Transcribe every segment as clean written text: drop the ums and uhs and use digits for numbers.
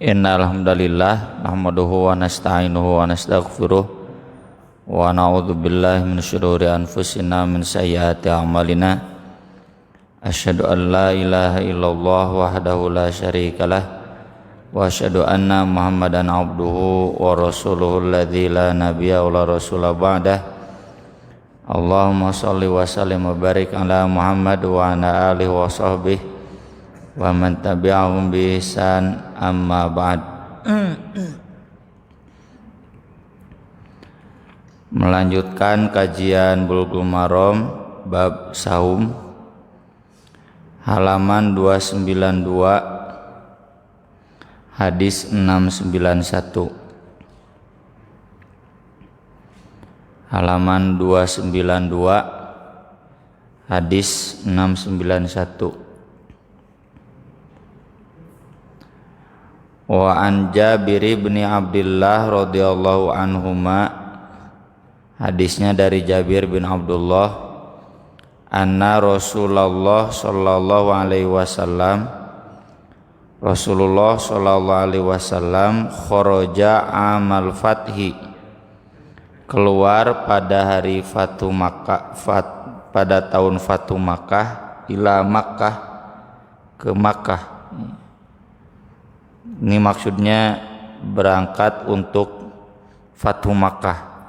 Innal hamdalillah nahmaduhu wa nasta'inuhu wa nastaghfiruh wa na'udzu billahi min syururi anfusina min sayyiati a'malina. Asyhadu an la ilaha illallah wahdahu la syarikalah wa asyhadu anna Muhammadan abduhu wa rasuluhu alladzi la nabiyya wa la rasula ba'dah. Allahumma shalli wa sallim wa barik ala Muhammad wa ala alihi wa sahbihi wa man tabi'ahum bi ihsan, amma ba'd. Melanjutkan kajian Bulughul Maram bab saum, halaman 292, hadis 691. Halaman 292, hadis 691. Wa an Jabir bin Abdullah radhiyallahu anhuma, hadisnya dari Jabir bin Abdullah, anna Rasulullah sallallahu alaihi wasallam, Rasulullah sallallahu alaihi wasallam kharaja amal fathi, keluar pada hari Fatu Makkah, pada tahun Fatu Makkah, ila Makkah, ke Makkah. Ini maksudnya berangkat untuk Fatu Makkah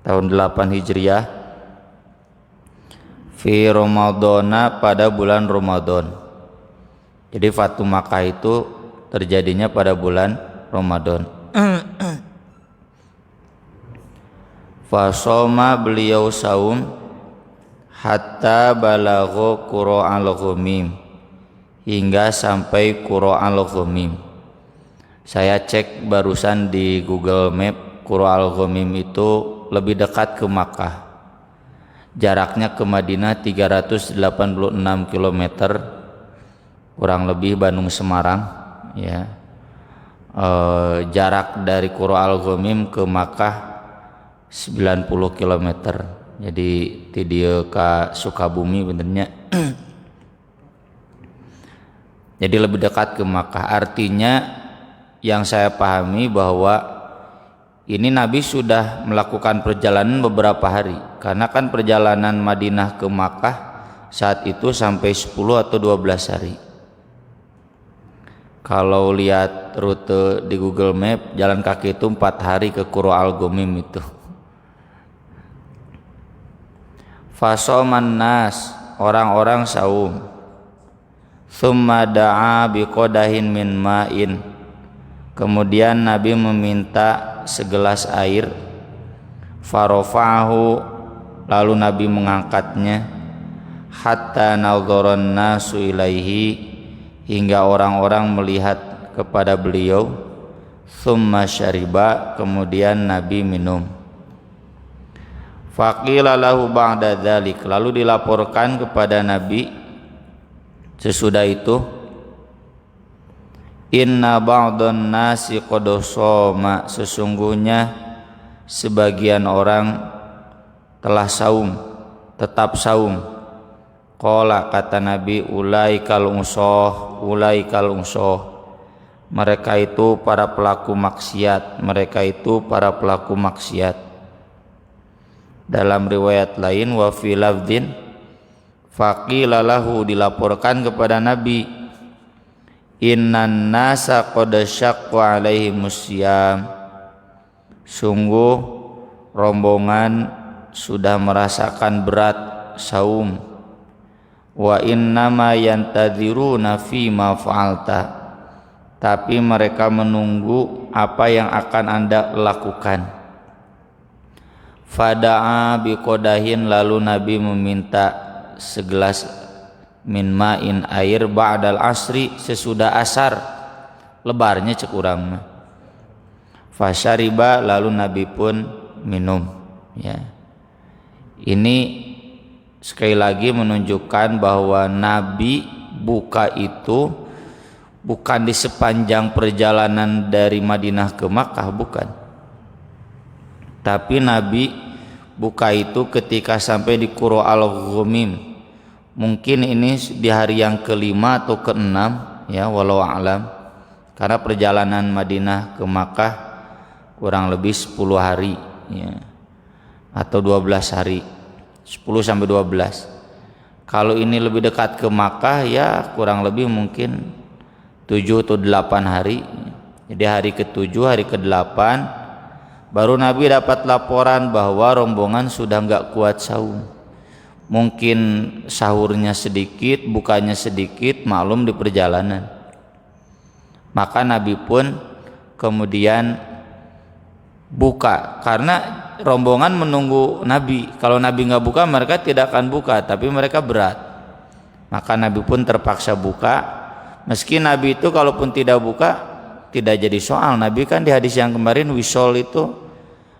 tahun 8 Hijriah, fi Ramadana, pada bulan Ramadan. Jadi Fatu Makkah itu terjadinya pada bulan Ramadan. Fasoma, beliau saum, hatta balagho qura al-ghumim, hingga sampai Qura al-Ghumim. Saya cek barusan di Google Map, Qura al-Ghumim itu lebih dekat ke Makkah. Jaraknya ke Madinah 386 km, kurang lebih Bandung Semarang ya. Jarak dari Qura al-Ghumim ke Makkah 90 km. Jadi di dieu ka Sukabumi benernya. Jadi lebih dekat ke Makkah. Artinya yang saya pahami bahwa ini Nabi sudah melakukan perjalanan beberapa hari. Karena kan perjalanan Madinah ke Makkah saat itu sampai 10 atau 12 hari. Kalau lihat rute di Google Map, jalan kaki itu 4 hari ke Qura al-Ghumim itu. Fasoman nas, orang-orang saum. Tsumma da'a biqadahin min ma'in, kemudian Nabi meminta segelas air. Farafa'ahu, lalu Nabi mengangkatnya. Hatta nadharan nasu ilaihi, hingga orang-orang melihat kepada beliau. Tsumma syariba, kemudian Nabi minum. Faqila lahu ba'da dzalik, lalu dilaporkan kepada Nabi sesudah itu, inna ba'dhan nasi qad shoma, sesungguhnya sebagian orang telah saum, tetap saum. Qala, kata Nabi, ulaikal unsoh, mereka itu para pelaku maksiat, mereka itu para pelaku maksiat. Dalam riwayat lain, wa fi lafdhin, faqila lahu, dilaporkan kepada Nabi, innan nasa qad syaqqa alaihimus syiyam, sungguh rombongan sudah merasakan berat saum. Wa innama yantadziruna fima fa'alta, tapi mereka menunggu apa yang akan Anda lakukan. Fada'a biqadahin, lalu Nabi meminta segelas min ma'in, air, ba'dal asri, sesudah asar, lebarnya cek urang mah. Fasyariba, lalu Nabi pun minum ya. Ini sekali lagi menunjukkan bahwa Nabi buka itu bukan di sepanjang perjalanan dari Madinah ke Makkah, bukan. Tapi Nabi buka itu ketika sampai di Qura al-Ghumim. Mungkin ini di hari yang kelima atau keenam ya, walau a'lam, Karena perjalanan Madinah ke Makkah kurang lebih 10 hari ya, atau 12 hari, 10 sampai 12. Kalau ini lebih dekat ke Makkah ya kurang lebih mungkin 7 atau 8 hari. Jadi hari ke-7, hari ke-8 baru Nabi dapat laporan bahwa rombongan sudah enggak kuat saum. Mungkin sahurnya sedikit, bukanya sedikit, maklum di perjalanan. Maka Nabi pun kemudian buka, karena rombongan menunggu Nabi. Kalau Nabi nggak buka, mereka tidak akan buka, tapi mereka berat. Maka Nabi pun terpaksa buka. Meski Nabi itu kalaupun tidak buka tidak jadi soal. Nabi kan di hadis yang kemarin wisol itu,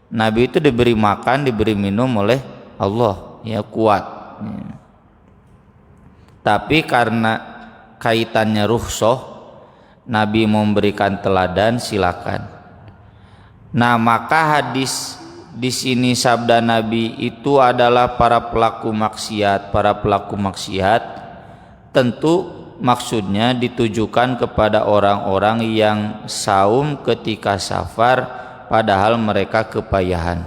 Nabi itu diberi makan, diberi minum oleh Allah, ya kuat. Ya. Tapi karena kaitannya rukhsah, Nabi memberikan teladan, silakan. Nah, maka hadis di sini sabda Nabi itu adalah para pelaku maksiat. Para pelaku maksiat tentu maksudnya ditujukan kepada orang-orang yang saum ketika safar padahal mereka kepayahan.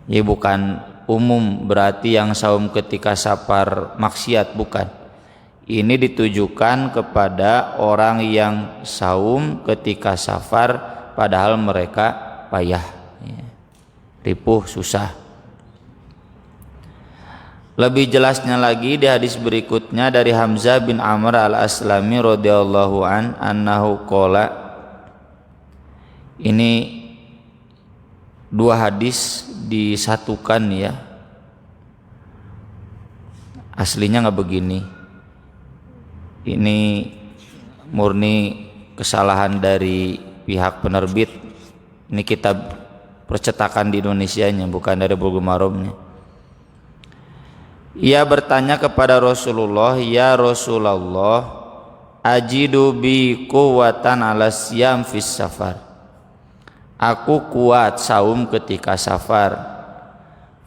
Ya, bukan umum berarti yang saum ketika safar maksiat, bukan. Ini ditujukan kepada orang yang saum ketika safar padahal mereka payah, ya, ripuh, susah. Lebih jelasnya lagi di hadis berikutnya dari Hamzah bin Amr al-Aslami radhiyallahu anhu qala. Ini dua hadis disatukan ya. Aslinya nggak begini. Ini murni kesalahan dari pihak penerbit. Ini kitab percetakan di Indonesianya, bukan dari Bulughul Maromnya. Ia bertanya kepada Rasulullah, "Ya Rasulullah, ajidu bi quwwatan ala siyam fis safar." Aku kuat saum ketika safar.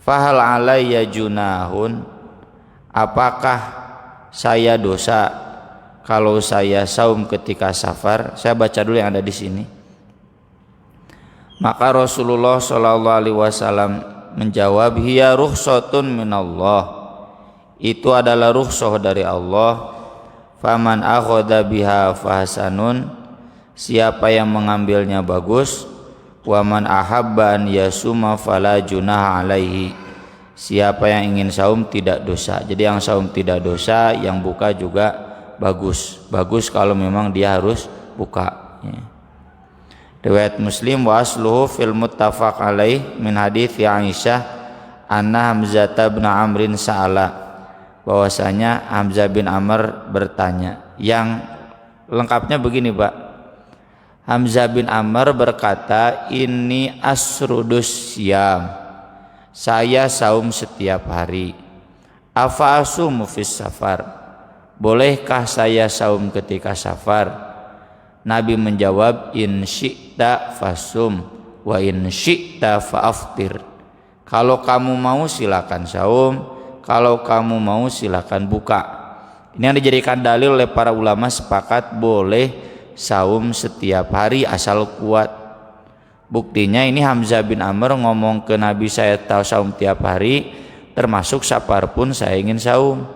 Fahal alayya junahun? Apakah saya dosa kalau saya saum ketika safar? Saya baca dulu yang ada di sini. Maka Rasulullah sallallahu alaihi wasallam menjawab, "Hiya rukhsatun minallah." Itu adalah rukhsah dari Allah. Faman akhadha biha fahasanun. Siapa yang mengambilnya bagus. Wa man ahabba an yasuma fala junaha alaihi. Siapa yang ingin saum tidak dosa. Jadi yang saum tidak dosa, yang buka juga bagus. Bagus kalau memang dia harus buka, ya. Riwayat Muslim wa asluhu fil muttafaq alaih min hadits Aisyah anna Hamzah bin Amrin sa'ala, bahwasanya Hamzah bin Amr bertanya. Yang lengkapnya begini, Pak. Hamzah bin Amr berkata, "Ini asrudus syam." Saya saum setiap hari. Afa asumu fis safar? Bolehkah saya saum ketika safar? Nabi menjawab, "In syi'ta fasum wa in syi'ta fa'aftir." Kalau kamu mau silakan saum, kalau kamu mau silakan buka. Ini yang dijadikan dalil oleh para ulama, sepakat boleh saum setiap hari asal kuat. Buktinya ini Hamzah bin Amr ngomong ke Nabi, "Saya tahu saum tiap hari, termasuk safar pun saya ingin saum."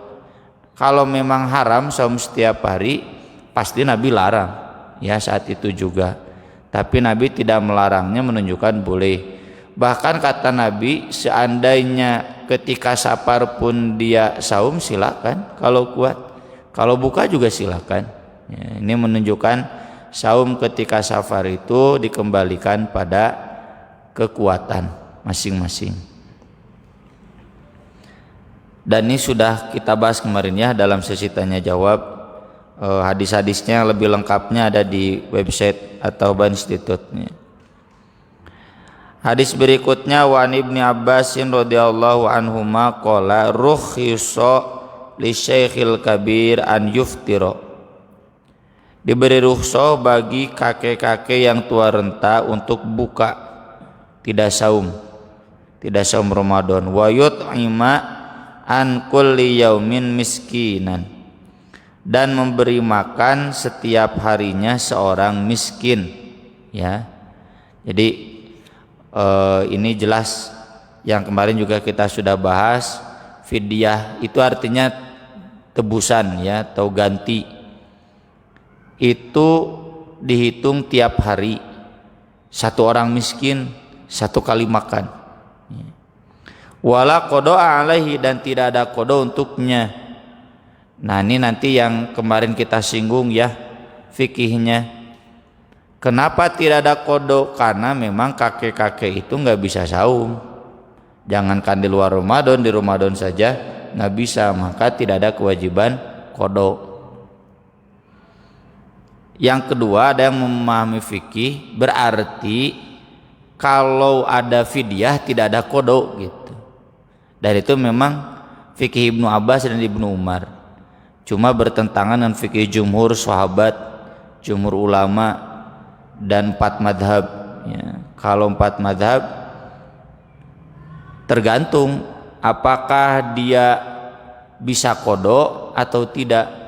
Kalau memang haram saum setiap hari, pasti Nabi larang, ya saat itu juga. Tapi Nabi tidak melarangnya, menunjukkan boleh. Bahkan kata Nabi, seandainya ketika safar pun dia saum silakan kalau kuat. Kalau buka juga silakan. Ya, ini menunjukkan saum ketika safar itu dikembalikan pada kekuatan masing-masing. Dan ini sudah kita bahas kemarin ya dalam sesi tanya jawab. Hadis-hadisnya lebih lengkapnya ada di website atau Institute. Hadis berikutnya wa Ibnu Abbas radhiyallahu anhuma qala rukhisa li syaikhil kabir an yuftira. Diberi rukhsah bagi kakek-kakek yang tua renta untuk buka, tidak saum Ramadan. Wa yut'ima an kulli yaumin miskinan. dan memberi makan setiap harinya seorang miskin, ya. Jadi ini jelas yang kemarin juga kita sudah bahas, fidyah itu artinya tebusan, ya, atau ganti. Itu dihitung tiap hari, satu orang miskin satu kali makan. Wala qada alaihi, dan tidak ada qada untuknya. Nah, ini nanti yang kemarin kita singgung, ya, fikihnya. Kenapa tidak ada qada? Karena memang kakek-kakek itu nggak bisa saum. Jangankan di luar Ramadan, di Ramadan saja nggak bisa, maka tidak ada kewajiban qada. Yang kedua, ada yang memahami fikih berarti kalau ada fidyah tidak ada qada gitu. Dan itu memang fikih Ibnu Abbas dan Ibnu Umar. Cuma bertentangan dengan fikih jumhur sahabat, jumhur ulama, dan 4 madhab, ya. Kalau 4 madhab tergantung apakah dia bisa qada atau tidak.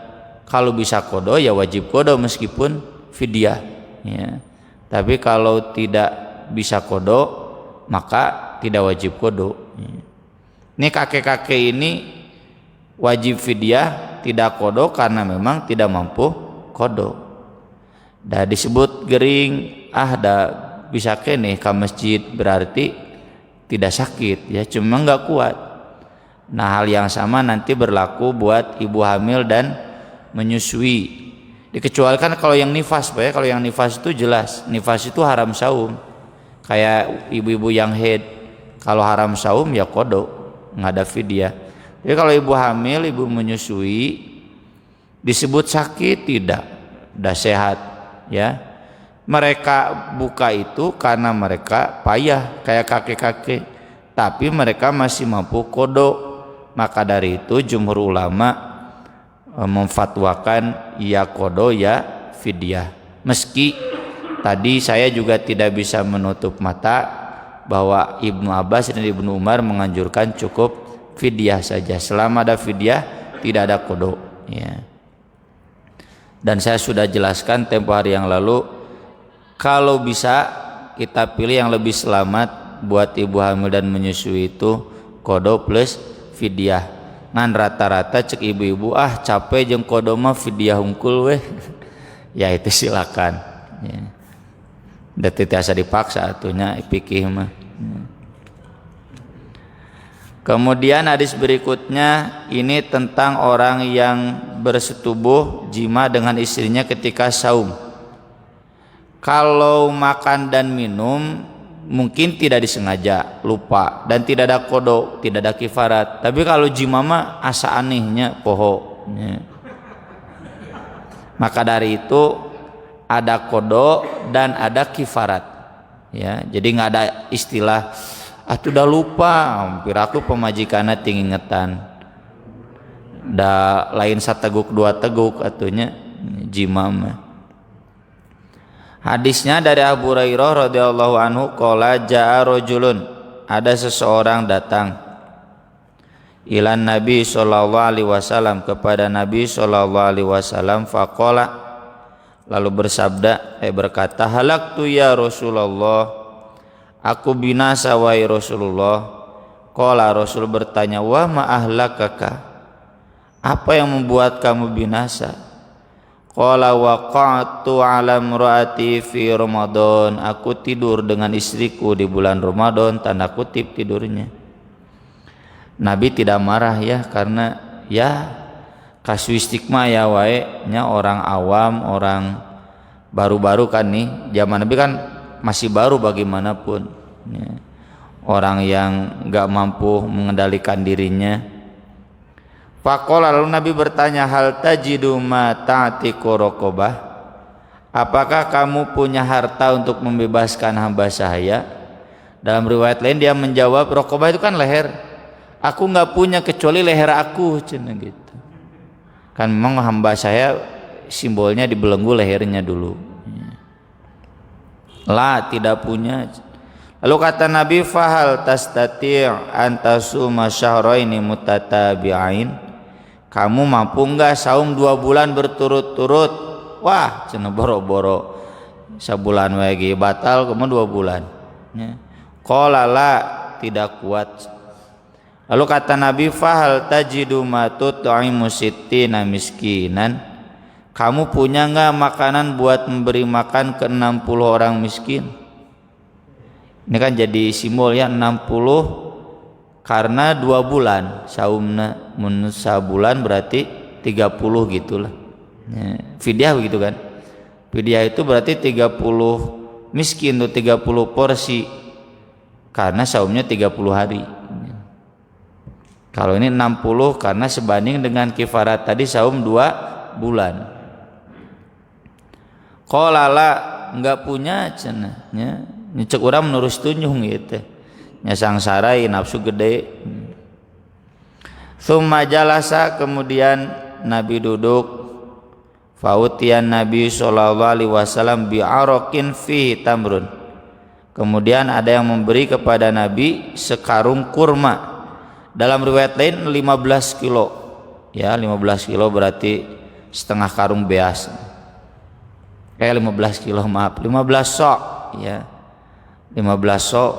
Kalau bisa qada ya wajib qada meskipun fidyah, ya. Tapi kalau tidak bisa qada maka tidak wajib qada, ya. Ini kakek-kakek ini wajib fidyah, tidak qada karena memang tidak mampu qada. Dah disebut gering, bisa kene ke masjid, berarti tidak sakit, ya, cuma nggak kuat. Nah, hal yang sama nanti berlaku buat ibu hamil dan menyusui. Dikecualikan kalau yang nifas, Pak, ya. Kalau yang nifas itu jelas, nifas itu haram saum. Kayak ibu-ibu yang haid, kalau haram saum ya qada, nggak ada fidyah. Jadi kalau ibu hamil, ibu menyusui, disebut sakit tidak, udah sehat, ya. Mereka buka itu karena mereka payah kayak kakek-kakek, tapi mereka masih mampu qada. Maka dari itu jumhur ulama memfatwakan ya qada ya fidyah. Meski tadi saya juga tidak bisa menutup mata bahwa Ibnu Abbas dan Ibnu Umar menganjurkan cukup fidyah saja. Selama ada fidyah tidak ada qada, ya. Dan saya sudah jelaskan tempo hari yang lalu, kalau bisa kita pilih yang lebih selamat buat ibu hamil dan menyusui itu qada plus fidyah. Ngan rata-rata cek ibu-ibu capek jeung qada mah fidyah hungkul weh. Ya itu silakan, ya. Da teu tiasa dipaksa atunya fikih mah. Kemudian hadis berikutnya ini tentang orang yang bersetubuh jima dengan istrinya ketika saum. Kalau makan dan minum mungkin tidak disengaja, lupa, dan tidak ada qada, tidak ada kifarat. Tapi kalau jima mah asa anehnya poho, ya. Maka dari itu ada qada dan ada kifarat, ya. Jadi nggak ada istilah udah lupa, hampir aku pemajikanna tingingetan. Da lain sateguk dua teguk atunya jima mah. Hadisnya dari Abu Hurairah radhiyallahu anhu qala jaa rajulun, ada seseorang datang ilan Nabi sallallahu alaihi wasallam, kepada Nabi sallallahu alaihi wasallam, faqala, lalu berkata, halaktu ya Rasulullah, aku binasa wahai Rasulullah. Qala, Rasul bertanya, wa ma ahlakaka, apa yang membuat kamu binasa? Qala waqa'tu 'ala imraati fi Ramadan, aku tidur dengan istriku di bulan Ramadan, tanda kutip tidurnya. Nabi tidak marah, ya, karena ya kasuistik mah ya wae nya orang awam, orang baru-baru kan nih, zaman Nabi kan masih baru bagaimanapun, ya. Orang yang enggak mampu mengendalikan dirinya. Faqala, lalu Nabi bertanya, hal tajidu ma ta'tiqu raqabah, apakah kamu punya harta untuk membebaskan hamba sahaya? Dalam riwayat lain dia menjawab, raqabah itu kan leher, aku nggak punya kecuali leher aku, cenah gitu. Kan memang hamba saya simbolnya dibelenggu lehernya dulu. La, tidak punya. Lalu kata Nabi, fahal tastati' an tasuma syahraini mutatabi'ain, kamu mampu enggak saum 2 bulan berturut-turut? Wah cenah boro-boro sabulan lagi batal, kemudian 2 bulan ya. Qala la, tidak kuat. Lalu kata Nabi, fahal tajidu ma tut'imu sittina miskinan, kamu punya enggak makanan buat memberi makan ke 60 orang miskin? Ini kan jadi simbol ya, 60 karena 2 bulan saumna, mun sabulan berarti 30 gitulah ya, fidyah begitu kan. Fidyah itu berarti 30 miskin tuh, 30 porsi karena saumnya 30 hari. Kalau ini 60 karena sebanding dengan kifarat tadi saum 2 bulan. Qala la, enggak punya cenah nya, nyecek urang menurus tunjung gitu. Nya sangsarai nafsu gede. Tsumma jalasa, kemudian Nabi duduk. Fautian Nabi sallallahu alaihi wasallam bi'araqin fi tamrun. Kemudian ada yang memberi kepada Nabi sekarung kurma. Dalam riwayat lain 15 kilo. Ya, 15 kilo berarti setengah karung beas. 15 kilo maaf, 15 sok ya. 15 sok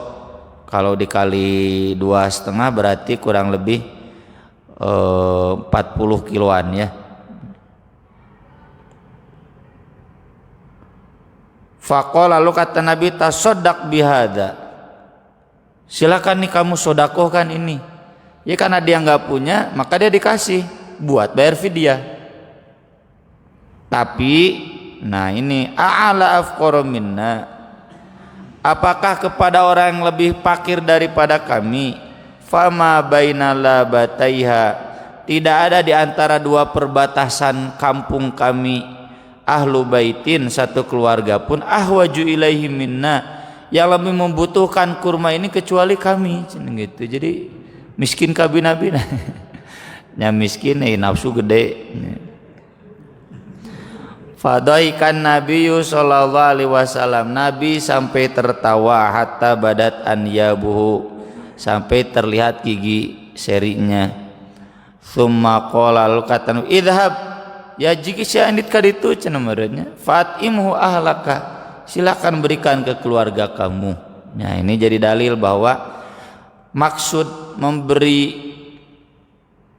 kalau dikali 2,5 berarti kurang lebih 40 kiloan ya. Faqala, lalu kata Nabi, tasaddaq bihada, silakan nih kamu sodakohkan ini. Ya karena dia nggak punya maka dia dikasih buat bayar fidyah. Tapi nah ini a'ala afqara minna, apakah kepada orang yang lebih fakir daripada kami? Fama baina labataiha, tidak ada di antara 2 perbatasan kampung kami, ahlu baitin, satu keluarga pun, ahwaju ilaihi minna, yang lebih membutuhkan kurma ini kecuali kami gitu. Jadi miskin kabina-bina nya miskin nafsu gede. Fadaikan Nabi sallallahu alaihi wasallam, Nabi sampai tertawa, hatta badat anyabuhu, sampai terlihat gigi serinya. Tsumma qala, lalu kata idhab, ya jika syandit kaditu cenah meureunnya, fatimhu ahlaka, silakan berikan ke keluarga kamu. Nah ini jadi dalil bahwa maksud memberi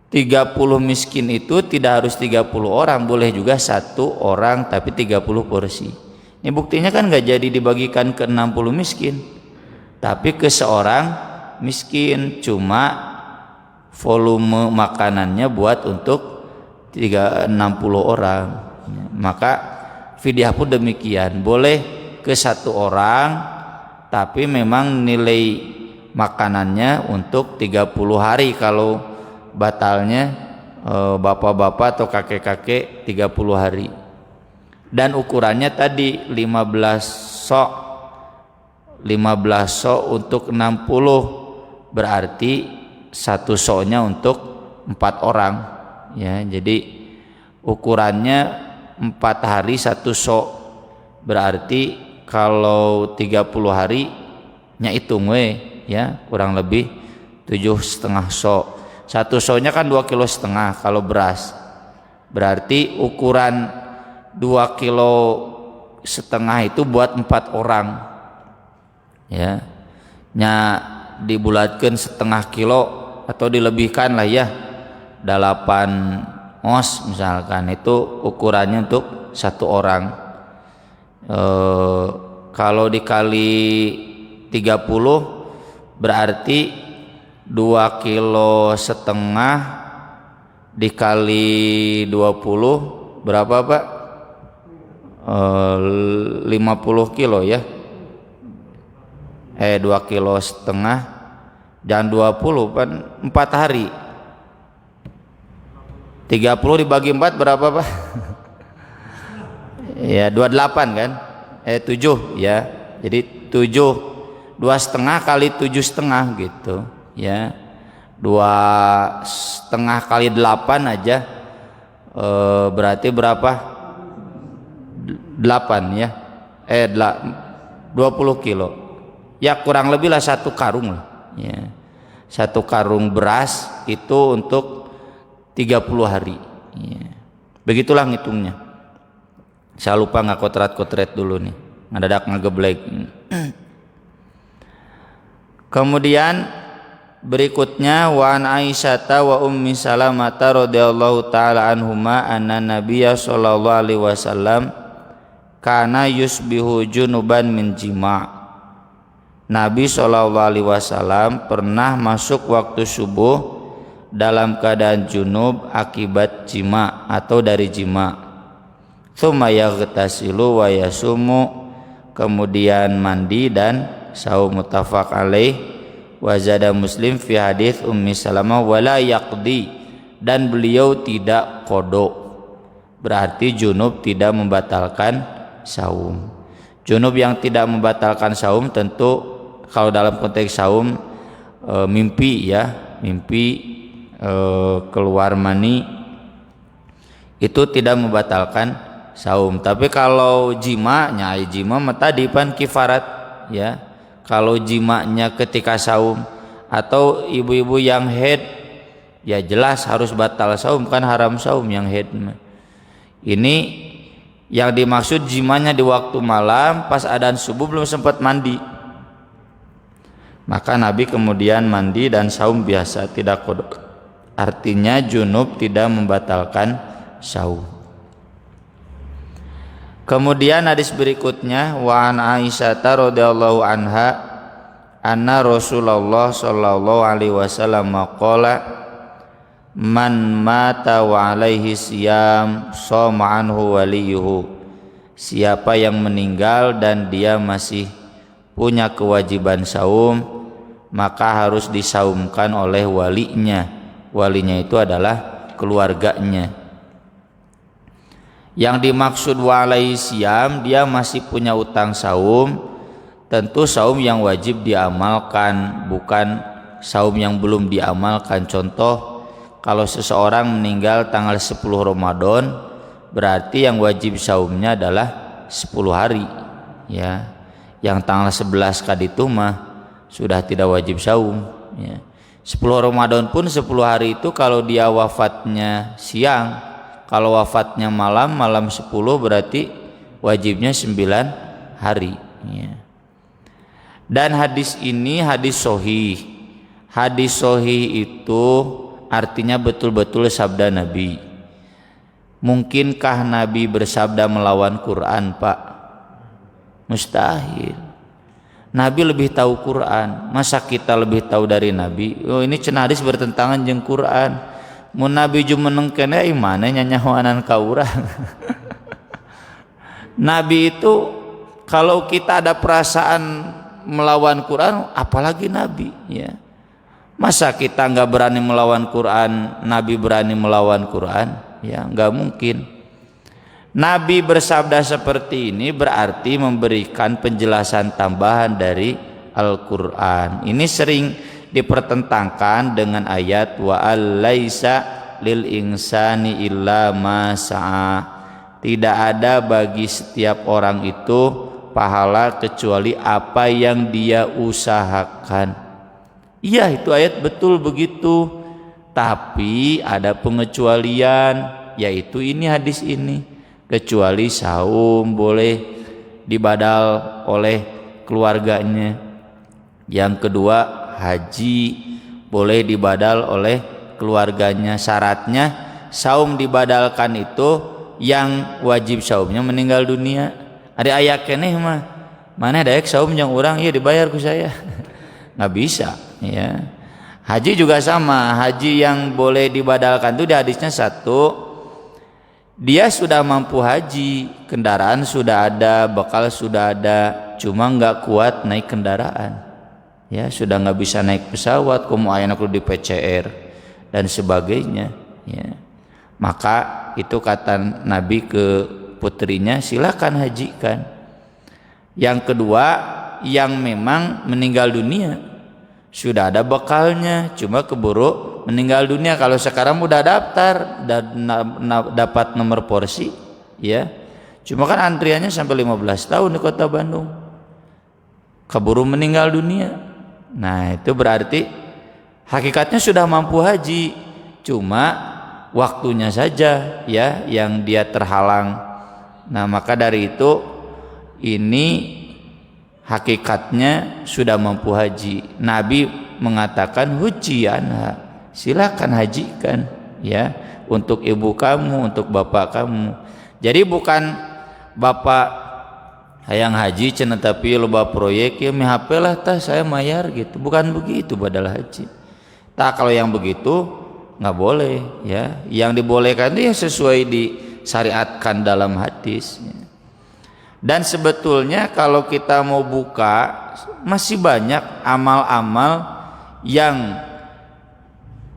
30 miskin itu tidak harus 30 orang, boleh juga 1 orang tapi 30 porsi. Ini buktinya kan gak jadi dibagikan ke 60 miskin, tapi ke seorang miskin, cuma volume makanannya buat untuk 60 orang. Maka fidyah pun demikian, boleh ke 1 orang tapi memang nilai makanannya untuk 30 hari. Kalau batalnya bapak-bapak atau kakek-kakek 30 hari. Dan ukurannya tadi 15 sok. 15 sok untuk 60 berarti 1 soknya untuk 4 orang ya. Jadi ukurannya 4 hari 1 sok, berarti kalau 30 hari nya hitung we ya, kurang lebih 7,5 sok. 1 soknya kan 2,5 kilo kalau beras, berarti ukuran 2,5 kilo itu buat 4 orang ya. Nya dibulatkan 0,5 kilo atau dilebihkan lah ya, 8 os misalkan, itu ukurannya untuk 1 orang. Kalau dikali 30 berarti 2,5 kilo dikali 20 berapa Pak? 50 kilo ya. 2,5 kilo jangan 20 kan 4 hari. 30 dibagi 4 berapa Pak? Ya 28 kan? 7 ya. Jadi 2,5 kali 7,5 gitu ya. 2,5 kali 8 aja berarti berapa? 8 ya. 20 kilo. Ya kurang lebih lah 1 karung lah ya. 1 karung beras itu untuk 30 hari. Ya. Begitulah ngitungnya. Saya lupa ngakotret-kotret dulu nih. Ngadadak ngageblek. Kemudian berikutnya wa an Aisyata wa ummi Salamata radhiyallahu taala anhuma anna Nabiyya sallallahu alaihi wasallam kana yusbihu junuban min jima'. Nabi sallallahu alaihi wasallam pernah masuk waktu subuh dalam keadaan junub akibat jima atau dari jima. Tsumma yaghtasilu wa yasumu, kemudian mandi dan saum, muttafaq alaih. Wa zada Muslim fi hadits Ummi Salamah wala yaqdi, dan beliau tidak qada. Berarti junub tidak membatalkan saum. Junub yang tidak membatalkan saum tentu kalau dalam konteks saum mimpi ya, mimpi keluar mani itu tidak membatalkan saum. Tapi kalau jima tadi pan kifarat ya. Kalau jimanya ketika saum atau ibu-ibu yang haid ya jelas harus batal saum, kan haram saum yang haid. Ini yang dimaksud jimanya di waktu malam pas adzan subuh belum sempat mandi. Maka Nabi kemudian mandi dan saum biasa, tidak qada. Artinya junub tidak membatalkan saum. Kemudian hadis berikutnya wa an Aisyah radhiyallahu anha anna Rasulullah sallallahu alaihi wasallam qala man mata wa alaihi siyam shoma anhu waliyuhu. Siapa yang meninggal dan dia masih punya kewajiban saum, maka harus disaumkan oleh walinya. Walinya itu adalah keluarganya. Yang dimaksud walai siam, dia masih punya utang saum, tentu saum yang wajib diamalkan, bukan saum yang belum diamalkan. Contoh, kalau seseorang meninggal tanggal 10 Ramadan, berarti yang wajib saumnya adalah 10 hari ya. Yang tanggal 11 kaditu mah sudah tidak wajib saum ya. 10 Ramadan pun 10 hari itu kalau dia wafatnya siang. Kalau wafatnya malam 10 berarti wajibnya 9 hari ya. Dan hadis ini hadis sahih. Hadis sahih itu artinya betul-betul sabda Nabi. Mungkinkah Nabi bersabda melawan Quran, Pak? Mustahil. Nabi lebih tahu Quran. Masa kita lebih tahu dari Nabi? Oh, ini cenah hadis bertentangan jeung Quran. Mun Nabi jumeneng kene imane nyanyahoanan ka urang. Nabi itu kalau kita ada perasaan melawan Quran, apalagi Nabi ya. Masa kita enggak berani melawan Quran, Nabi berani melawan Quran? Ya, enggak mungkin. Nabi bersabda seperti ini berarti memberikan penjelasan tambahan dari Al-Qur'an. Ini sering dipertentangkan dengan ayat wa alaisa lil insani illa ma sa'a. Tidak ada bagi setiap orang itu pahala kecuali apa yang dia usahakan. Iya, itu ayat betul begitu. Tapi ada pengecualian, yaitu ini hadis ini. Kecuali saum boleh dibadal oleh keluarganya. Yang kedua, haji boleh dibadal oleh keluarganya. Syaratnya saum dibadalkan itu yang wajib saumnya meninggal dunia. Ada ayat keneh mah mana daek saum yang orang ya dibayar ku saya. Nggak bisa ya. Haji juga sama. Haji yang boleh dibadalkan itu di hadisnya satu, dia sudah mampu haji, kendaraan sudah ada, bekal sudah ada, cuma nggak kuat naik kendaraan. Ya, sudah nggak bisa naik pesawat, kumu ayana kudu di PCR dan sebagainya ya. Maka itu kata Nabi ke putrinya, silakan hajikan. Yang kedua, yang memang meninggal dunia sudah ada bekalnya, cuma keburu meninggal dunia. Kalau sekarang udah daftar dan dapat nomor porsi ya, cuma kan antriannya sampai 15 tahun di kota Bandung, keburu meninggal dunia. Nah itu berarti hakikatnya sudah mampu haji, cuma waktunya saja ya yang dia terhalang. Nah, maka dari itu ini hakikatnya sudah mampu haji. Nabi mengatakan hujianha, silakan hajikan ya, untuk ibu kamu, untuk bapak kamu. Jadi bukan bapak hayang haji cenah tapi loba proyek ya HP lah tah saya mayar gitu, bukan begitu badal haji. Tak, kalau yang begitu nggak boleh ya. Yang dibolehkan itu yang sesuai disyariatkan dalam hadis. Dan sebetulnya kalau kita mau buka masih banyak amal-amal yang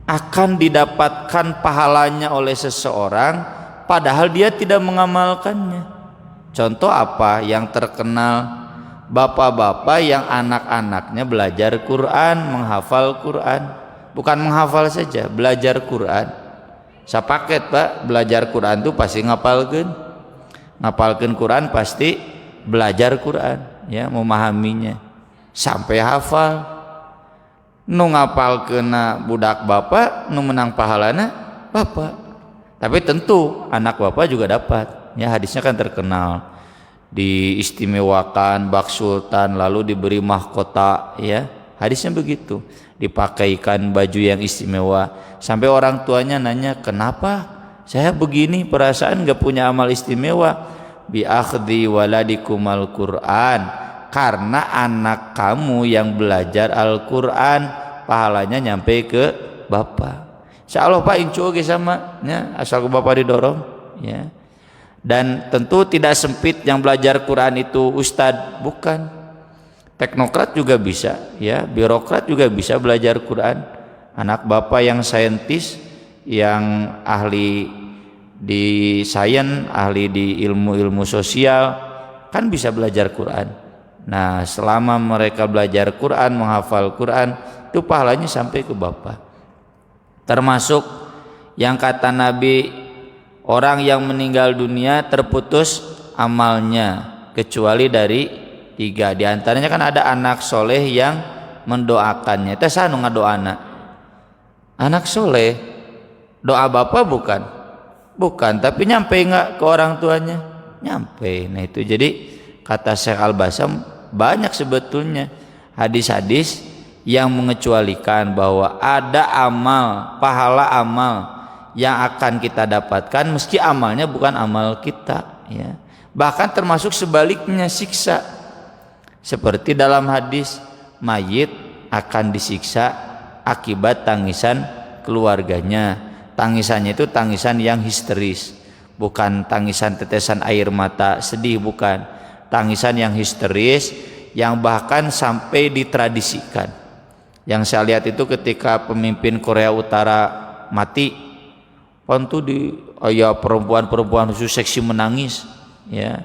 akan didapatkan pahalanya oleh seseorang padahal dia tidak mengamalkannya. Contoh apa yang terkenal? Bapak-bapak yang anak-anaknya belajar Quran, menghafal Quran. Bukan menghafal saja, belajar Quran. Sapaket Pak, belajar Quran itu pasti ngapalkeun Quran, pasti belajar Quran ya, memahaminya sampai hafal. Nu ngapalkeunna budak bapak, nu menang pahalana bapak. Tapi tentu anak bapak juga dapat. Ya, hadisnya kan terkenal, diistimewakan bak sultan lalu diberi mahkota ya. Hadisnya begitu, dipakaikan baju yang istimewa sampai orang tuanya nanya, kenapa saya begini, perasaan gak punya amal istimewa? Bi akhdi waladikumal Quran, karena anak kamu yang belajar Al-Quran pahalanya nyampe ke bapak. Insyaallah Pak incu oge sama ya, asal ke bapak didorong ya. Dan tentu tidak sempit yang belajar Quran itu ustadz, bukan. Teknokrat juga bisa ya, birokrat juga bisa belajar Quran. Anak bapak yang saintis, yang ahli di sains, ahli di ilmu-ilmu sosial kan bisa belajar Quran. Nah, selama mereka belajar Quran, menghafal Quran, itu pahalanya sampai ke bapak. Termasuk yang kata Nabi, orang yang meninggal dunia terputus amalnya kecuali dari 3. Di antaranya kan ada anak soleh yang mendoakannya. Teh sanu ngadoana. Anak soleh, doa bapak bukan? Bukan, tapi nyampe nggak ke orang tuanya? Nyampe. Nah itu jadi kata Syekh Al-Basam, banyak sebetulnya hadis-hadis yang mengecualikan bahwa ada amal, pahala amal yang akan kita dapatkan meski amalnya bukan amal kita ya. Bahkan termasuk sebaliknya, siksa. Seperti dalam hadis, mayit akan disiksa akibat tangisan keluarganya. Tangisannya itu tangisan yang histeris, bukan tangisan tetesan air mata sedih, bukan. Tangisan yang histeris yang bahkan sampai ditradisikan. Yang saya lihat itu ketika pemimpin Korea Utara mati, pontu di perempuan-perempuan khusus seksi menangis ya.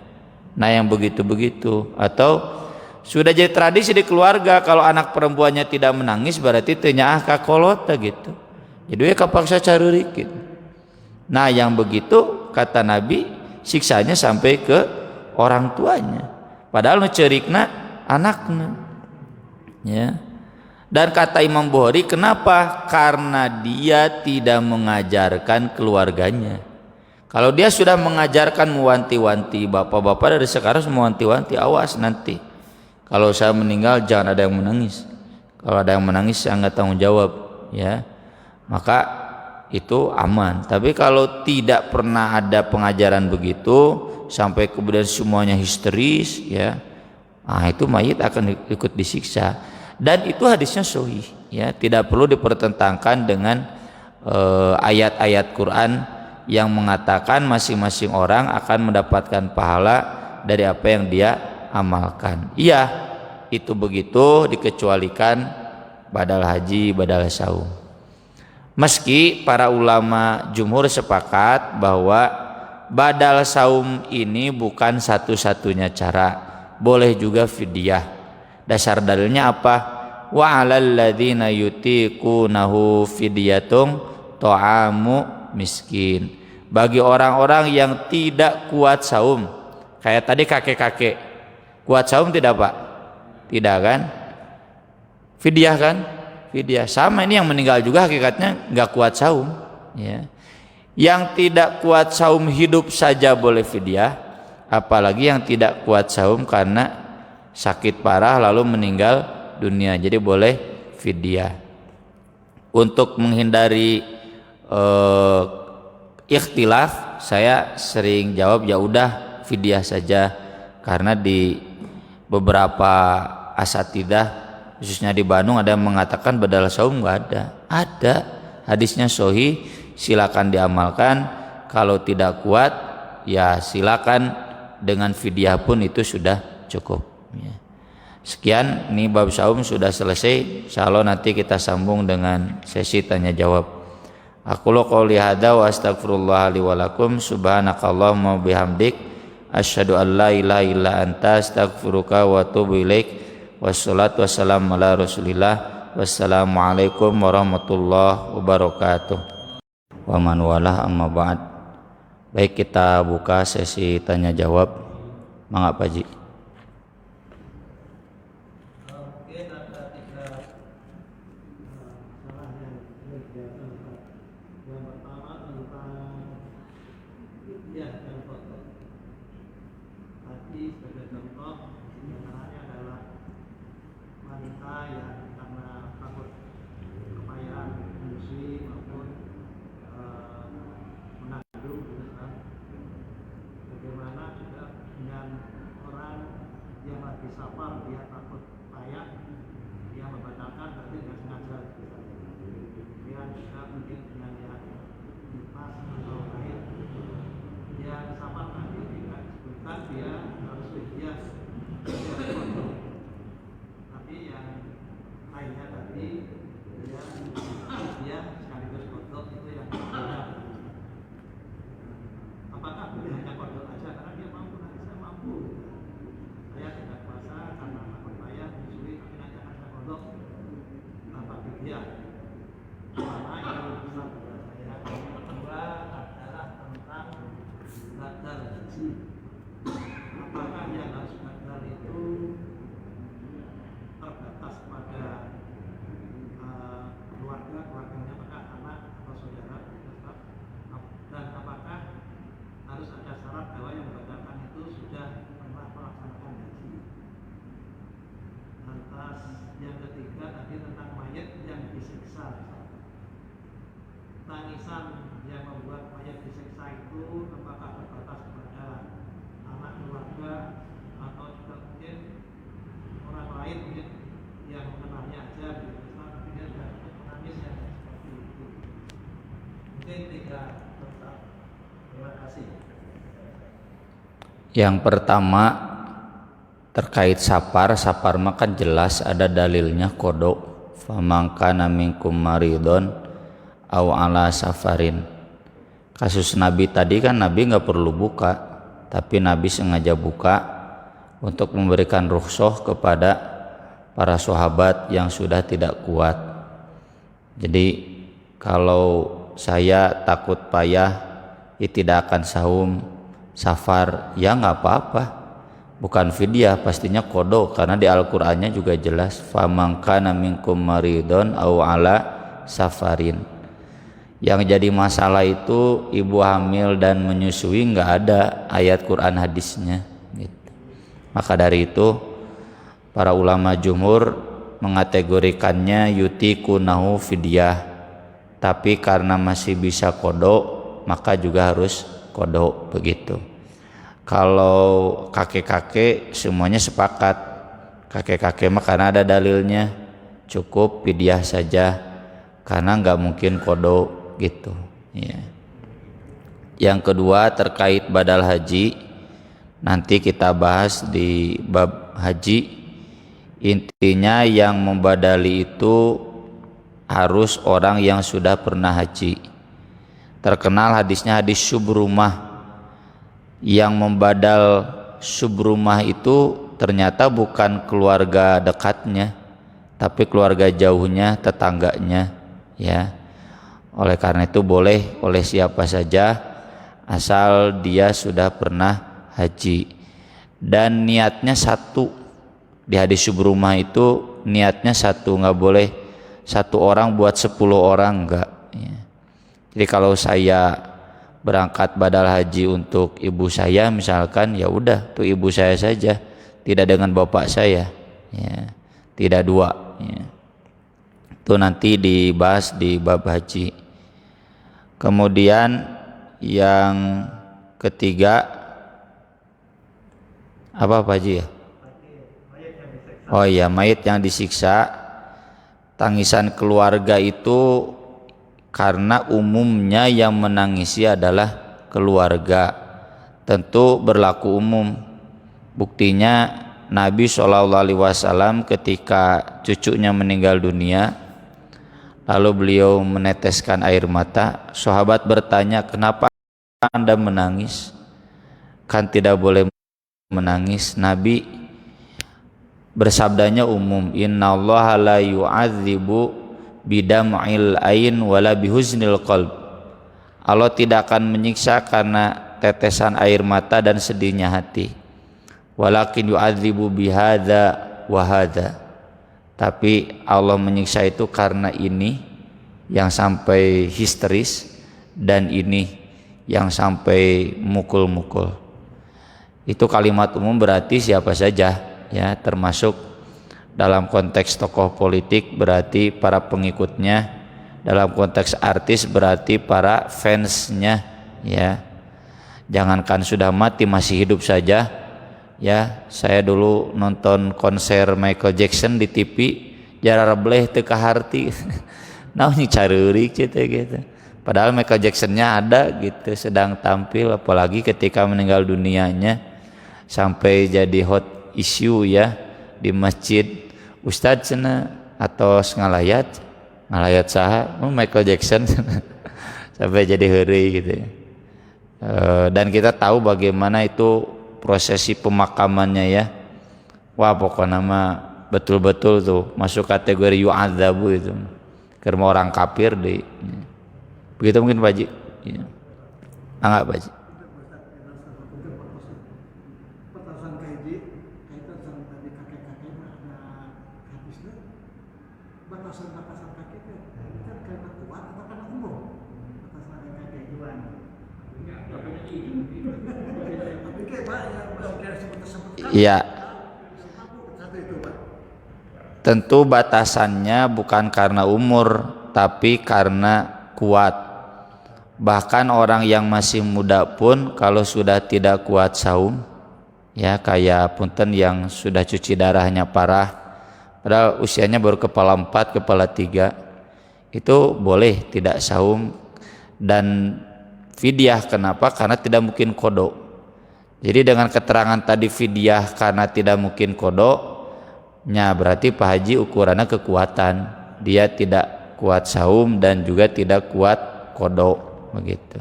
Nah yang begitu-begitu, atau sudah jadi tradisi di keluarga kalau anak perempuannya tidak menangis berarti teu kakolot gitu. Jadi ya kapaksa careurik gitu. Nah, yang begitu kata Nabi siksanya sampai ke orang tuanya. Padahal nu ceurikna anakna. Ya. Dan kata Imam Bukhari, kenapa? Karena dia tidak mengajarkan keluarganya. Kalau dia sudah mengajarkan, mewanti-wanti, bapak-bapak dari sekarang semua wanti-wanti, awas nanti kalau saya meninggal jangan ada yang menangis. Kalau ada yang menangis saya nggak tanggung jawab ya. Maka itu aman. Tapi kalau tidak pernah ada pengajaran begitu sampai kemudian semuanya histeris ya, nah itu mayit akan ikut disiksa. Dan itu hadisnya sahih ya, tidak perlu dipertentangkan dengan ayat-ayat Quran yang mengatakan masing-masing orang akan mendapatkan pahala dari apa yang dia amalkan. Iya, itu begitu, dikecualikan badal haji, badal saum. Meski para ulama jumhur sepakat bahwa badal saum ini bukan satu-satunya cara, boleh juga fidyah. Dasar dalilnya apa? Wa 'alal ladzina yutiqunahu fidyatun ta'amu miskin. Bagi orang-orang yang tidak kuat saum, kayak tadi kakek-kakek, kuat saum tidak Pak? Tidak kan? Fidyah kan? Fidyah. Sama ini yang meninggal juga hakikatnya nggak kuat saum ya. Yang tidak kuat saum hidup saja boleh fidyah, apalagi yang tidak kuat saum karena sakit parah lalu meninggal dunia, jadi boleh fidyah. Untuk menghindari ikhtilaf, saya sering jawab ya udah fidyah saja, karena di beberapa asatidah khususnya di Bandung ada yang mengatakan badal saum nggak ada hadisnya sahih, silakan diamalkan. Kalau tidak kuat ya silakan dengan fidyah pun itu sudah cukup ya. Sekian, ini bab saum sudah selesai. Insyaallah nanti kita sambung dengan sesi tanya jawab. Aku qouli hada wa astaghfirullah li wa lakum. Subhanakallahumma bihamdik asyhadu an la ilaha illa anta astaghfiruka wa atubu ilaik. Wassalatu wassalamu ala Rasulillah. Wassalamualaikum warahmatullahi wabarakatuh. Wa man walah amma ba'd. Baik, kita buka sesi tanya jawab. Mangga Pak Ji. Yang pertama terkait sapar mah kan jelas ada dalilnya kodok. Faman kana minkum maridon aw ala safarin. Kasus Nabi tadi kan Nabi nggak perlu buka, tapi Nabi sengaja buka untuk memberikan rukhsah kepada para sahabat yang sudah tidak kuat. Jadi kalau saya takut payah, ya tidak akan saum safar, ya nggak apa-apa, bukan fidyah, pastinya qada, karena di Al-Qur'annya juga jelas faman kana minkum maridon aw ala safarin. Yang jadi masalah itu ibu hamil dan menyusui, nggak ada ayat Quran hadisnya gitu. Maka dari itu para ulama jumhur mengategorikannya yutikunahu fidyah, tapi karena masih bisa qada maka juga harus kodok begitu. Kalau kakek-kakek semuanya sepakat, kakek-kakek mah karena ada dalilnya cukup fidyah saja, karena nggak mungkin kodok gitu ya. Yang kedua terkait badal haji, nanti kita bahas di bab haji. Intinya yang membadali itu harus orang yang sudah pernah haji. Terkenal hadisnya hadis Syubrumah. Yang membadal Syubrumah itu ternyata bukan keluarga dekatnya, tapi keluarga jauhnya, tetangganya ya. Oleh karena itu boleh oleh siapa saja asal dia sudah pernah haji dan niatnya satu. Di hadis Syubrumah itu niatnya satu, nggak boleh satu orang buat 10 orang, enggak ya. Jadi kalau saya berangkat badal haji untuk ibu saya misalkan, ya udah tuh ibu saya saja, tidak dengan bapak saya, ya, tidak dua, ya. Itu nanti dibahas di bab haji. Kemudian yang ketiga apa Pak Haji ya? Oh iya, mayit yang disiksa. Tangisan keluarga itu karena umumnya yang menangisi adalah keluarga, tentu berlaku umum. Buktinya Nabi SAW ketika cucunya meninggal dunia, lalu beliau meneteskan air mata. Sahabat bertanya, kenapa Anda menangis? Kan tidak boleh menangis. Nabi bersabdanya umum, innallaha la yu'adzibu bidam'il ain wala bihuznil qalb. Allah tidak akan menyiksa karena tetesan air mata dan sedihnya hati. Walakin yu'adzibu bihadza wa hadza. Tapi Allah menyiksa itu karena ini yang sampai histeris dan ini yang sampai mukul-mukul. Itu kalimat umum berarti siapa saja, ya, termasuk dalam konteks tokoh politik berarti para pengikutnya, dalam konteks artis berarti para fansnya, ya. Jangankan sudah mati, masih hidup saja, ya. Saya dulu nonton konser Michael Jackson di TV, jarak bleh teu kaharti. Naon careurik gitu. Padahal Michael Jacksonnya ada gitu, sedang tampil, apalagi ketika meninggal dunianya sampai jadi hot issue, ya, di masjid. Ustadz cenah atau ngalayat saha Michael Jackson sampai jadi heureuy gitu, ya. Dan kita tahu bagaimana itu prosesi pemakamannya, ya. Wah, pokoknya mah betul-betul tuh masuk kategori yu'adzabu itu. Karena orang kafir deh. Begitu mungkin Pak Haji. Ya. Enggak Pak Haji. Iya. Tentu batasannya bukan karena umur, tapi karena kuat. Bahkan orang yang masih muda pun kalau sudah tidak kuat saum, ya, kayak punten yang sudah cuci darahnya parah, padahal usianya baru kepala 4, kepala 3, itu boleh tidak saum dan fidyah. Kenapa? Karena tidak mungkin qada. Jadi dengan keterangan tadi fidyah karena tidak mungkin qada-nya, berarti Pak Haji ukurannya kekuatan. Dia tidak kuat saum dan juga tidak kuat qada, begitu.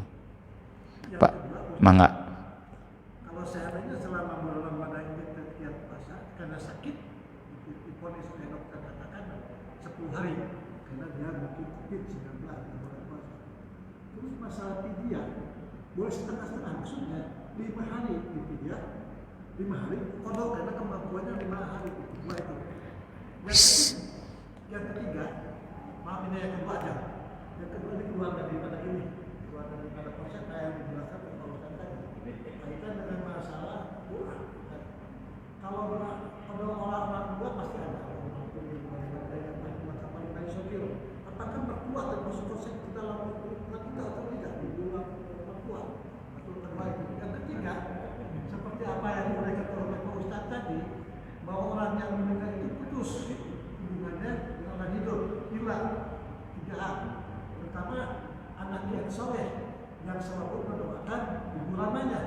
Pak, mangga. Kalau seandainya selama bulan Ramadan ini tiap puasa karena sakit, diponis oleh dokter katakan 10 hari karena dia mungkin COVID-19 di bulan puasa. Terus masalah fidyah boleh setengah-setengah, maksudnya 5 hari fidyah, 5 hari qada karena kemampuannya 5 hari. Dua itu. Yang ketiga, maaf ini yang kedua aja. Yang kedua ini keluar daripada ini, keluar daripada konsep yang dijelaskan oleh Pak Ustaz tadi. Kaitan dengan masalah doa. Kalau orang tua pasti ada. Apakah berkuat termasuk konsep kita dalam kita atau tidak di dalam orang tua atau terbaik? Yang ketiga, seperti apa yang diberikan oleh Pak Ustaz tadi, bahwa orang yang meninggal itu putus hubungannya dengan orang hidup, hilang 3 hal. Pertama, anak yang soleh yang selalu mendoakan ibu lamanya.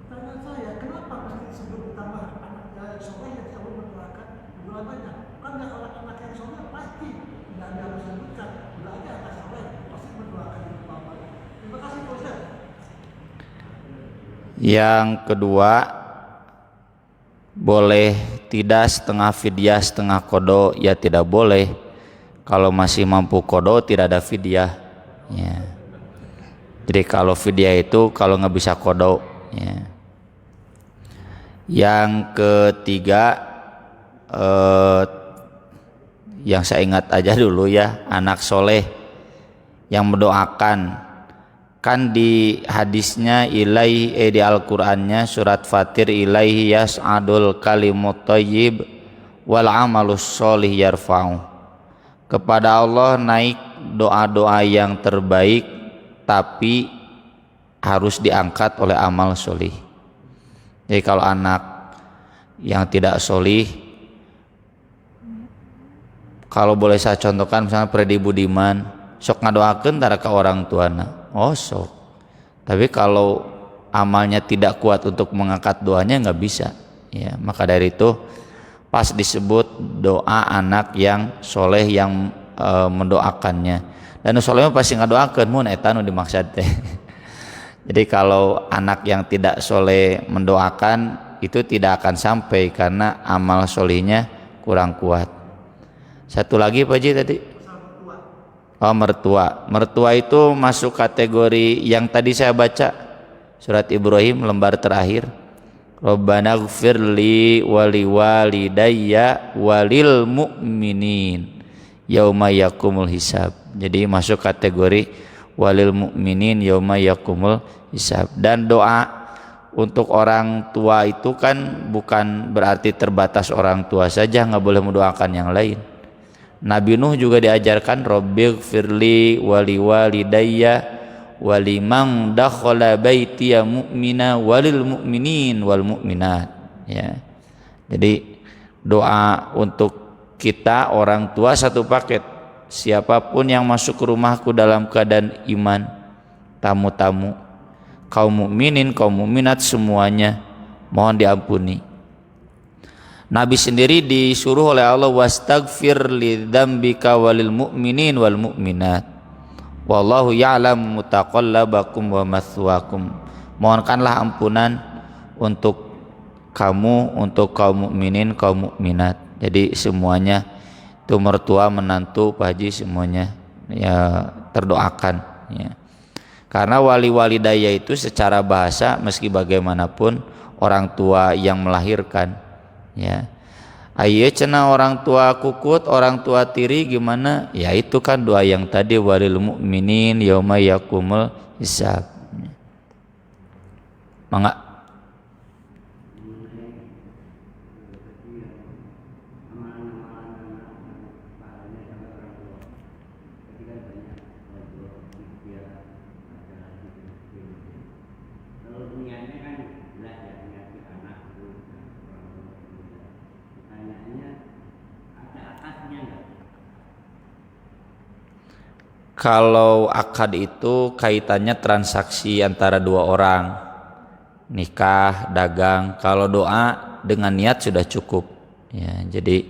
Pertanyaan saya, kenapa mesti disebut utama anak yang soleh yang selalu mendoakan ibu lamanya? Karena anak yang soleh pasti tidak ada harus sebutkan, tidak ada anak soleh pasti mendoakan ibu lamanya. Terima kasih Pak Ustaz. Yang kedua, boleh tidak setengah fidyah setengah qada? Ya tidak boleh. Kalau masih mampu qada tidak ada fidyah, ya. Jadi kalau fidyah itu kalau nggak bisa qada, ya. Yang ketiga, yang saya ingat aja dulu, ya, anak soleh yang mendoakan kan di hadisnya ilaihi di Al-Qur'annya surat Fatir ilaihi yas'adul kalimut thayyib wal amalus sholih yarfa'u. Kepada Allah naik doa-doa yang terbaik tapi harus diangkat oleh amal sholih. Jadi kalau anak yang tidak sholih, kalau boleh saya contohkan misalnya Freddy Budiman sok ngadoakeun tara ka orang tuana. Oh sok. Tapi kalau amalnya tidak kuat untuk mengangkat doanya nggak bisa. Ya, maka dari itu pas disebut doa anak yang soleh yang mendoakannya. Dan soleh pasti ngadoakeun mun eta nu dimaksud teh. Jadi kalau anak yang tidak soleh mendoakan itu tidak akan sampai karena amal solihnya kurang kuat. Satu lagi Pak Ji tadi. Oh mertua. Mertua itu masuk kategori yang tadi saya baca surat Ibrahim lembar terakhir. Rabbana gfirli wali walidayya walil mu'minin yauma yakumul hisab. Jadi masuk kategori walil mu'minin yauma yakumul hisab. Dan doa untuk orang tua itu kan bukan berarti terbatas orang tua saja, nggak boleh mendoakan yang lain. Nabi Nuh juga diajarkan Rabbighfirli wali walidayya walimang dakhala baitiya mu'mina walil mu'minin wal mu'minat. Ya. Jadi doa untuk kita orang tua satu paket. Siapapun yang masuk ke rumahku dalam keadaan iman, tamu-tamu, kaum mukminin, kaum mukminat semuanya mohon diampuni. Nabi sendiri disuruh oleh Allah wastaghfir lidzambika walil mu'minin wal mu'minat wallahu ya'lam mutaqallabakum wa mathwaakum. Mohonkanlah ampunan untuk kamu, untuk kaum mukminin, kaum mukminat. Jadi semuanya itu mertua, menantu, Pak Haji semuanya ya terdoakan ya. Karena wali-walidayah itu secara bahasa meski bagaimanapun orang tua yang melahirkan. Ya, ayo cenah orang tua kukut, orang tua tiri gimana? Ya itu kan doa yang tadi walil mu'minin yauma yakumul hisab. Mangga. Kalau akad itu kaitannya transaksi antara dua orang, nikah, dagang. Kalau doa dengan niat sudah cukup. Ya, jadi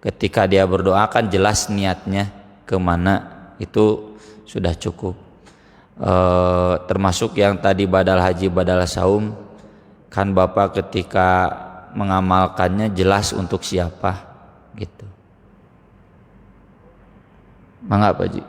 ketika dia berdoa kan jelas niatnya kemana, itu sudah cukup. Termasuk yang tadi badal haji, badal saum, kan Bapak ketika mengamalkannya jelas untuk siapa, gitu. Mangga Pak Ji.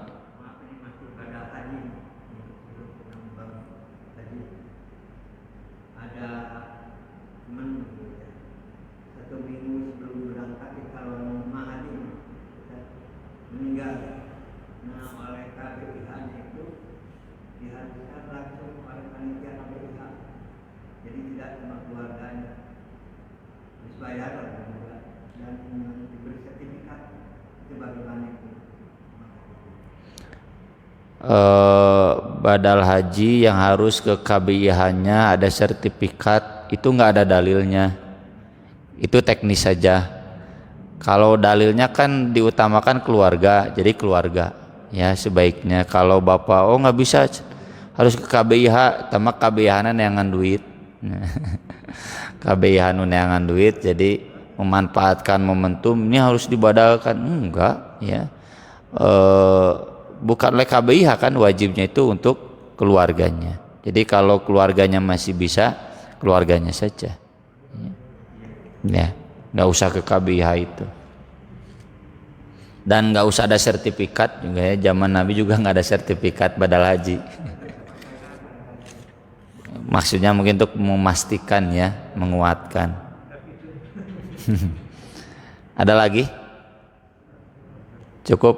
Badal haji yang harus ke KBIH-nya ada sertifikat, itu nggak ada dalilnya, itu teknis saja. Kalau dalilnya kan diutamakan keluarga, jadi keluarga ya sebaiknya. Kalau bapak nggak bisa harus ke KBIH, tamak KBIH-na neangan duit. KBIH nu neangan duit, jadi memanfaatkan momentum ini harus dibadalkan, enggak ya. Bukan oleh KBIH kan, wajibnya itu untuk keluarganya. Jadi kalau keluarganya masih bisa, keluarganya saja. Ya, nggak usah ke KBIH itu. Dan nggak usah ada sertifikat juga ya. Zaman Nabi juga nggak ada sertifikat badal haji. Maksudnya mungkin untuk memastikan ya, menguatkan. Ada lagi? Cukup?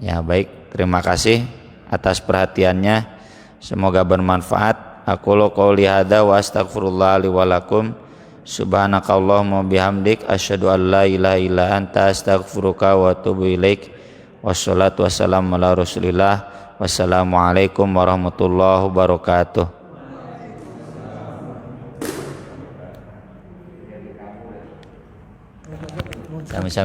Ya baik. Terima kasih atas perhatiannya. Semoga bermanfaat. Aqulu qouli hadza wa astaghfirullah li wa lakum. Subhanakallahumma bihamdik asyhadu an la ilaha illa anta astaghfiruka wa atubu ilaik. Wassalatu wassalamu ala Rasulillah. Wassalamualaikum warahmatullahi wabarakatuh. Sami-sami.